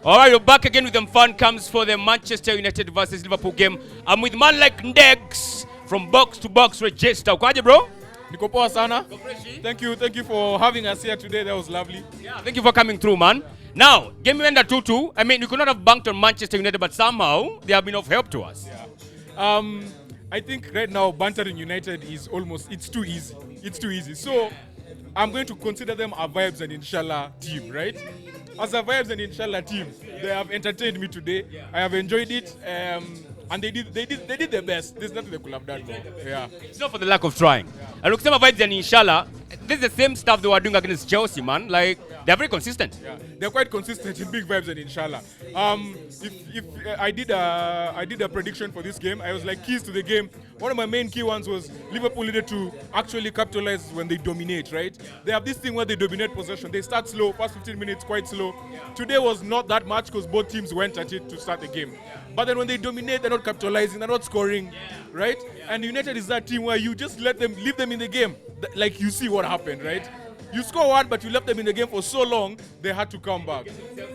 All right, we're back again with them Fancams for the Manchester United versus Liverpool game. I'm with man like Ndegz from Box to Box Regista. Ukaje, bro? Niko poa sana. Thank you for having us here today. That was lovely. Yeah, thank you for coming through, man. Now, game ended 2-2. I mean, you could not have banked on Manchester United, but somehow they have been of help to us. Yeah. I think right now bantering United is it's too easy. It's too easy. So I'm going to consider them a vibes and inshallah team, right? As a vibes and inshallah team, they have entertained me today. I have enjoyed it, and they did their best. There's nothing they could have done more. Yeah. It's not for the lack of trying. And look, some vibes and inshallah, this is the same stuff they were doing against Chelsea, man. Like, they're very consistent. Yeah, they're quite consistent in big vibes and inshallah. If I did a prediction for this game, I was like keys to the game. One of my main key ones was Liverpool needed to actually capitalize when they dominate, right? They have this thing where they dominate possession. They start slow, first 15 minutes quite slow. Today was not that much because both teams went at it to start the game. But then when they dominate, they're not capitalizing, they're not scoring, right? And United is that team where you just leave them in the game. Like you see what happened, right? You score one, but you left them in the game for so long, they had to come back.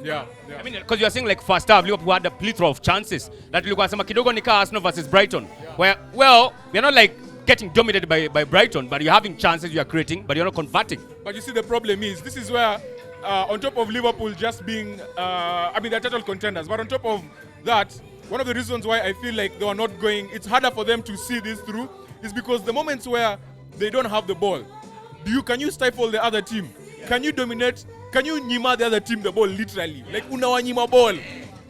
Yeah. I mean, because you are saying like first half, Liverpool had a plethora of chances. That Liverpool kidogo nika Arsenal versus Brighton. Where, well, we're not like getting dominated by Brighton, but you're having chances, you are creating, but you're not converting. But you see, the problem is, this is where, on top of Liverpool just being, they're title contenders, but on top of that, one of the reasons why I feel like they are not going, it's harder for them to see this through, is because the moments where they don't have the ball, can you stifle the other team? Can you dominate? Can you nyima the other team the ball literally? Like unawanyima ball,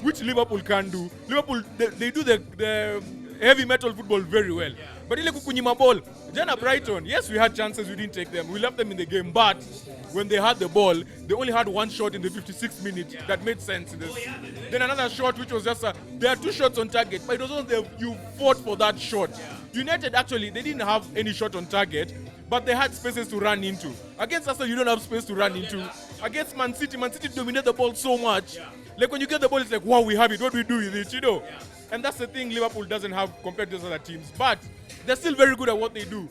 which Liverpool can do. Liverpool, they do the heavy metal football very well. But ile kukunyima ball, Jana Brighton, yes, we had chances, we didn't take them. We left them in the game, but when they had the ball, they only had one shot in the 56th minute that made sense. Then another shot, which was just there are two shots on target, but it was only you fought for that shot. United actually, they didn't have any shot on target, but they had spaces to run into. Against Arsenal, you don't have space to run into. Against Man City dominate the ball so much. Like when you get the ball, it's like, wow, we have it. What do we do with it, you know? And that's the thing Liverpool doesn't have compared to those other teams. But they're still very good at what they do.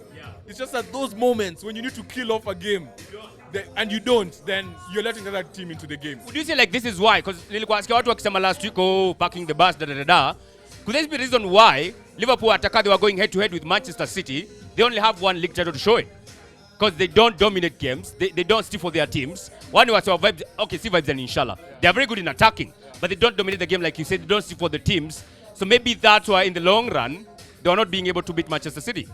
It's just at those moments when you need to kill off a game, and you don't, then you're letting the other team into the game. Would you say like this is why? Because nilikuwa watu wakisema last week, parking the bus, Could there be a reason why Liverpool attacker they were going head to head with Manchester City? They only have one league title to show it. Because they don't dominate games. They don't stick for their teams. One was our vibes. Okay, see vibes and inshallah. They are very good in attacking. But they don't dominate the game like you said. They don't stick for the teams. So maybe that's why in the long run, they are not being able to beat Manchester City.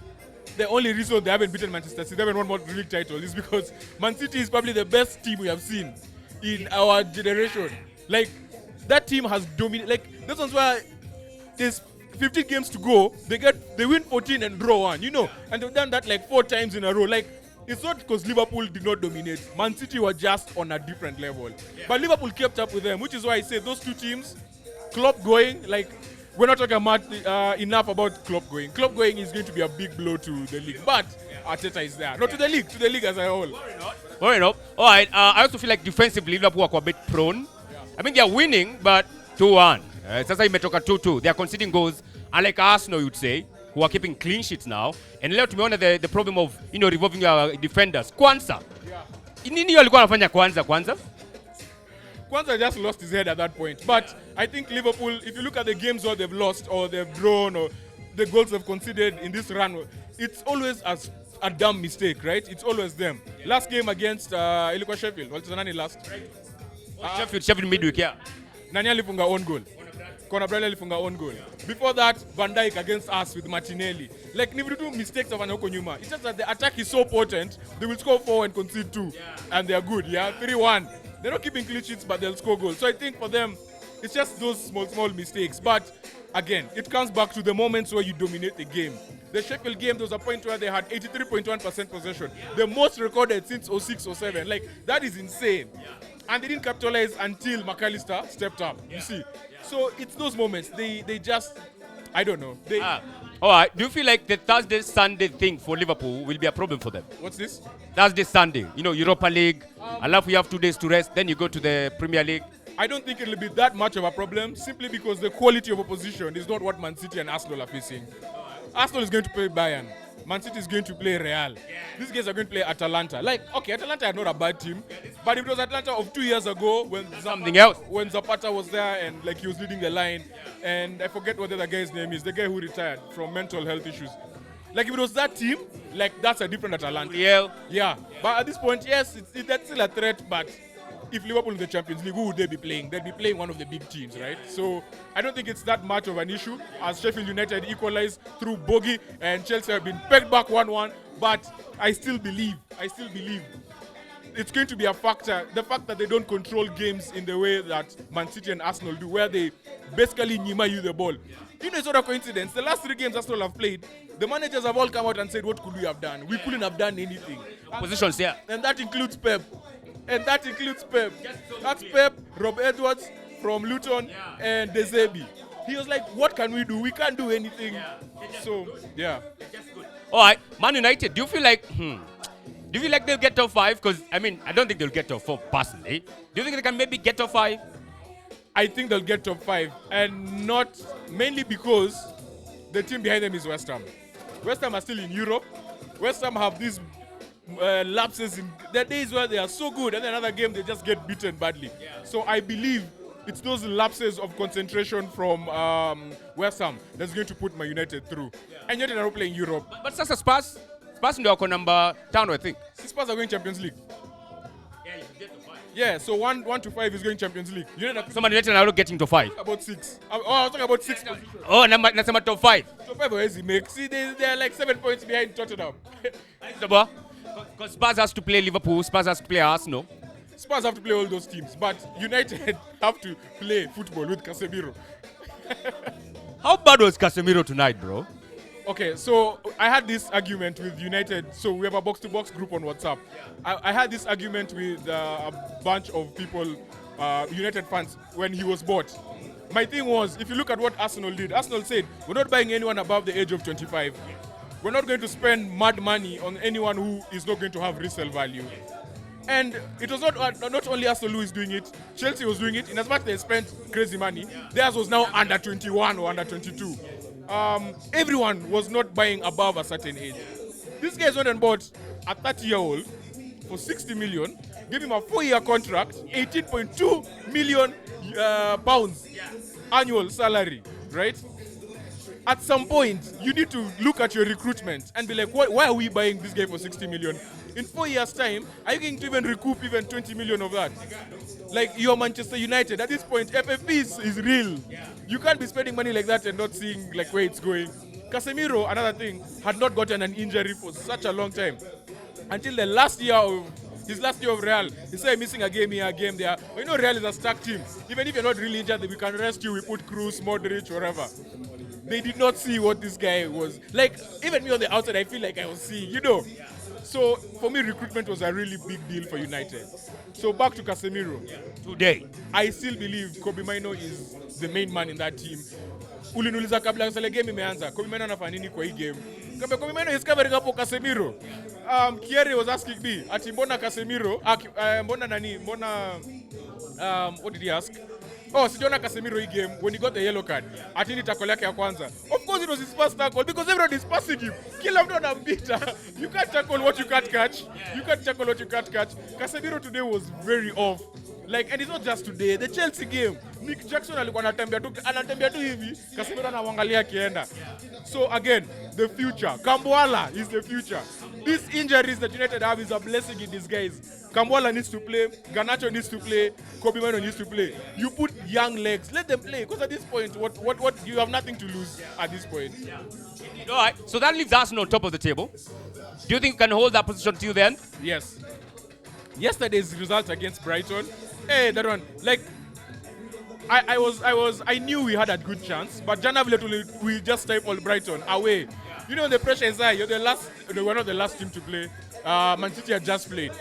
The only reason they haven't beaten Manchester City, they haven't won more league title, is because Man City is probably the best team we have seen in our generation. Like, that team has dominated. Like, this one's where there's 15 games to go, they win 14 and draw 1, you know, and they've done that like 4 times in a row. Like, it's not because Liverpool did not dominate. Man City were just on a different level. But Liverpool kept up with them, which is why I say those two teams, Klopp going, like, we're not talking about enough about Klopp going. Klopp going is going to be a big blow to the league, but Arteta is there. Not to the league as a whole. Worry not. All right, I also feel like defensively Liverpool are a bit prone. I mean, they're winning, but 2-1. Sasa imetoka 2-2. They are conceding goals, unlike Arsenal, you'd say, who are keeping clean sheets now. And leo tumeona the problem of, revolving your defenders. Kwanza. Nini walikuwa wanafanya Kwanza? Kwanza just lost his head at that point. But I think Liverpool, if you look at the games where they've lost or they've drawn or the goals they've conceded in this run, it's always a dumb mistake, right? It's always them. Last game against ilikuwa Sheffield. Walicheza nani last? Sheffield midweek, yeah. Nani alifunga own goal? Conor Bradley alifunga own goal. Before that, Van Dijk against us with Martinelli. Like, if you do mistakes of huko nyuma, it's just that the attack is so potent, they will score 4 and concede 2. And they are good, 3-1. They're not keeping clean sheets, but they'll score goals. So I think for them, it's just those small mistakes. But again, it comes back to the moments where you dominate the game. The Sheffield game, there was a point where they had 83.1% possession. The most recorded since 06-07. Like, that is insane. And they didn't capitalize until McAllister stepped up, you see. So it's those moments. They just, I don't know. All right. Do you feel like the Thursday-Sunday thing for Liverpool will be a problem for them? What's this? Thursday-Sunday. Europa League. Unless you have 2 days to rest, then you go to the Premier League. I don't think it'll be that much of a problem, simply because the quality of opposition is not what Man City and Arsenal are facing. Arsenal is going to play Bayern. Man City is going to play Real. These guys are going to play Atalanta. Like, okay, Atalanta are not a bad team, but if it was Atalanta of 2 years ago when something else. When Zapata was there and like he was leading the line, and I forget what the other guy's name is, the guy who retired from mental health issues. Like if it was that team, like that's a different Atalanta. Yeah. But at this point, yes, that's still a threat. But if Liverpool in the Champions League, who would they be playing? They'd be playing one of the big teams, right? So I don't think it's that much of an issue. As Sheffield United equalized through bogey and Chelsea have been pegged back 1-1. But I still believe it's going to be a factor. The fact that they don't control games in the way that Man City and Arsenal do, where they basically nyima you the ball. You know, it's not a coincidence. The last 3 games Arsenal have played, the managers have all come out and said, what could we have done? We couldn't have done anything. Positions, yeah. And that includes Pep. That's Pep, Rob Edwards from Luton, and De Zerbi. He was like, what can we do? We can't do anything. So, yeah. All right, Man United, do you feel like they'll get top 5? Because, I mean, I don't think they'll get top 4 personally. Do you think they can maybe get top 5? I think they'll get top 5, and not mainly because the team behind them is West Ham. West Ham are still in Europe. West Ham have these lapses in the days where they are so good, and then another game they just get beaten badly. So I believe it's those lapses of concentration from West Ham that's going to put Man United through. And United are playing Europe. But Sasa Spurs ndio wako number 10, I think. Spurs are going Champions League. Yeah, you get to 5. Yeah, so 1 to 5 is going Champions League. So Man United are not getting to 5. About 6. I was talking about 6 positions. Oh, nasema top 5. Top 5 where he make. See, they're like 7 points behind Tottenham. Because Spurs has to play Liverpool, Spurs has to play Arsenal. Spurs have to play all those teams, but United have to play football with Casemiro. How bad was Casemiro tonight, bro? Okay, so I had this argument with United. So we have a box-to-box group on WhatsApp. I had this argument with a bunch of people, United fans, when he was bought. My thing was, if you look at what Arsenal did, Arsenal said, we're not buying anyone above the age of 25. We're not going to spend mad money on anyone who is not going to have resale value. And it was not only Arsenal who is doing it, Chelsea was doing it. In as much as they spent crazy money, theirs was now under 21 or under 22. Everyone was not buying above a certain age. This guy went and bought a 30-year-old for 60 million, gave him a 4-year contract, 18.2 million pounds annual salary, right? At some point, you need to look at your recruitment and be like, why are we buying this guy for 60 million? In 4 years' time, are you going to even recoup even 20 million of that? Like, you're Manchester United. At this point, FFP is real. You can't be spending money like that and not seeing like where it's going. Casemiro, another thing, had not gotten an injury for such a long time. Until the last year of his last year of Real, he started missing a game here, a game there. But you know, Real is a stacked team. Even if you're not really injured, we can rest you. We put Cruz, Modric, whatever. They did not see what this guy was. Like, even me on the outside, I feel like I was seeing, you know. So, for me, recruitment was a really big deal for United. So, back to Casemiro. Today, I still believe Kobe Maino is the main man in that team. Uliniuliza kabla sale game imeanza, Kobe Maino anafanya nini kwa hii game? Kobe Maino is covering up for Casemiro. Kieri was asking me, ati mbona Casemiro, what did he ask? Oh, sijaona Casemiro hii game when he got the yellow card. Ati ni tackle yake ya kwanza. Of course it was his first tackle because everyone is passing him. Kila mtu anampita. You can't tackle what you can't catch. Casemiro today was very off. Like, and it's not just today. The Chelsea game, Nick Jackson alikuwa anatembea tu hivi, Casemiro anaangalia akienda. So again, the future. Kambwala is the future. These injuries that United have is a blessing in disguise. Kambwala needs to play, Garnacho needs to play, Kobe Maino needs to play. You put young legs, let them play. Because at this point, what you have nothing to lose at this point. All right, so that leaves Arsenal on top of the table. Do you think you can hold that position till then? Yes. Yesterday's result against Brighton, hey, that one, like, I knew we had a good chance, but Janaville we just stifled Brighton away. You know the pressure is high. They were not the last team to play. Man City had just played.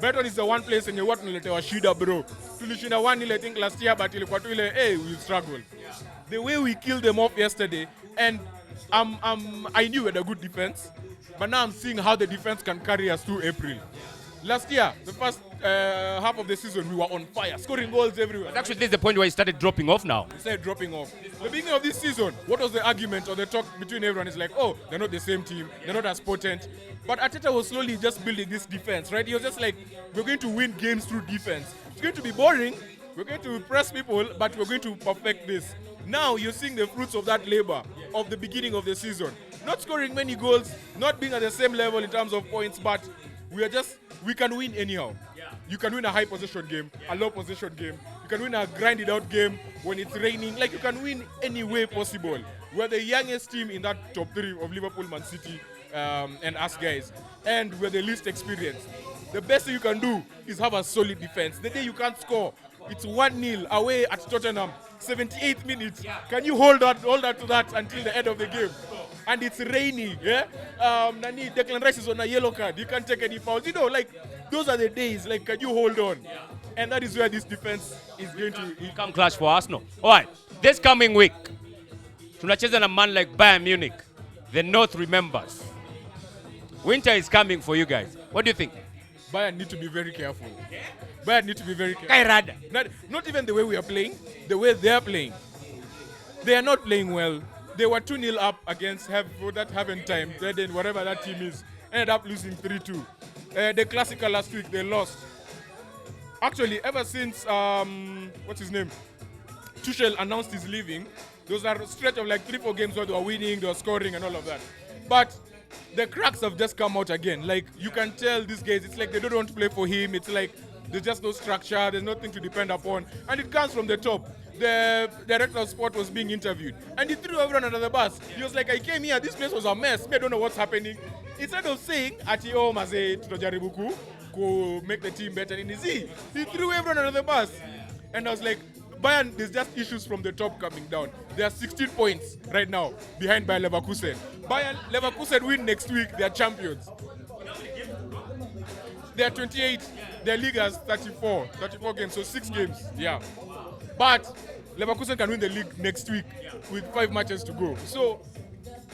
Brighton is the one place in the world tuletewa shida bro. Tulishinda 1-0 I think last year, but ilikuwa tu ile hey, we struggle. The way we killed them off yesterday, and I knew we had a good defense, but now I'm seeing how the defense can carry us through April. Last year, the first half of the season, we were on fire, scoring goals everywhere. But actually, this is the point where he started dropping off now. We started dropping off. The beginning of this season, what was the argument or the talk between everyone? Is like, oh, they're not the same team, they're not as potent. But Arteta was slowly just building this defense, right? He was just like, we're going to win games through defense. It's going to be boring, we're going to press people, but we're going to perfect this. Now you're seeing the fruits of that labor of the beginning of the season. Not scoring many goals, not being at the same level in terms of points, but we can win anyhow. You can win a high possession game, a low possession game. You can win a grinded out game when it's raining. Like, you can win any way possible. We're the youngest team in that top 3 of Liverpool, Man City, and us guys. And we're the least experienced. The best thing you can do is have a solid defense. The day you can't score, it's 1-0 away at Tottenham, 78th minute. Can you hold that to that until the end of the game? And it's raining, yeah? Declan Rice is on a yellow card. You can't take any fouls. You know, like, those are the days. Like, can you hold on? And that is where this defense is going to come clash for Arsenal. All right, this coming week, tunacheza na man like Bayern Munich. The North remembers. Winter is coming for you guys. What do you think? Bayern need to be very careful. Bayern need to be very careful. Not even the way we are playing, the way they are playing. They are not playing well. They were 2-0 up against Time. Then whatever that team is, ended up losing 3-2. The Classical last week, they lost. Actually, ever since, what's his name? Tuchel announced he's leaving, there was a stretch of like 3-4 games where they were winning, they were scoring and all of that. But the cracks have just come out again. Like, you can tell these guys, it's like they don't want to play for him. It's like there's just no structure, there's nothing to depend upon. And it comes from the top. The director of sport was being interviewed, and he threw everyone under the bus. He was like, I came here, this place was a mess. I don't know what's happening. Instead of saying, Ati o maze tutajaribu ku make the team better in his he threw everyone under the bus. And I was like, Bayern, there's just issues from the top coming down. They are 16 points right now behind by Leverkusen. Leverkusen win next week, they are champions. They are 28. Their league has 34 games, so 6 games. Yeah. But Leverkusen can win the league next week with 5 matches to go. So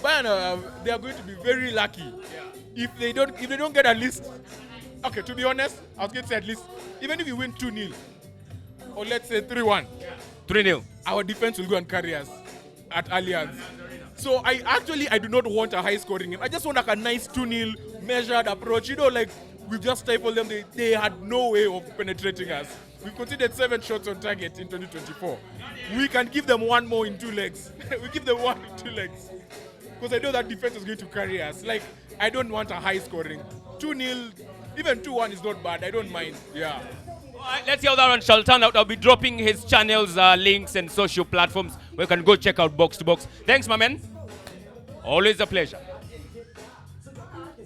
Bayern, they are going to be very lucky if they don't get at least. Okay, to be honest, I was going to say at least, even if you win 2-0 or let's say 3-1, 3-0, our defense will go and carry us at Allianz. So I do not want a high scoring game. I just want like a nice 2-0 measured approach. You know, like, we just stifled them. They had no way of penetrating us. We conceded 7 shots on target in 2024. We can give them 1 more in 2 legs. We give them 1 in 2 legs. Because I know that defense is going to carry us. Like, I don't want a high scoring. 2-0, even 2-1 is not bad. I don't mind. Yeah. All right, let's see how that one shall turn out. I'll be dropping his channels, links, and social platforms where you can go check out Box to Box. Thanks, my man. Always a pleasure.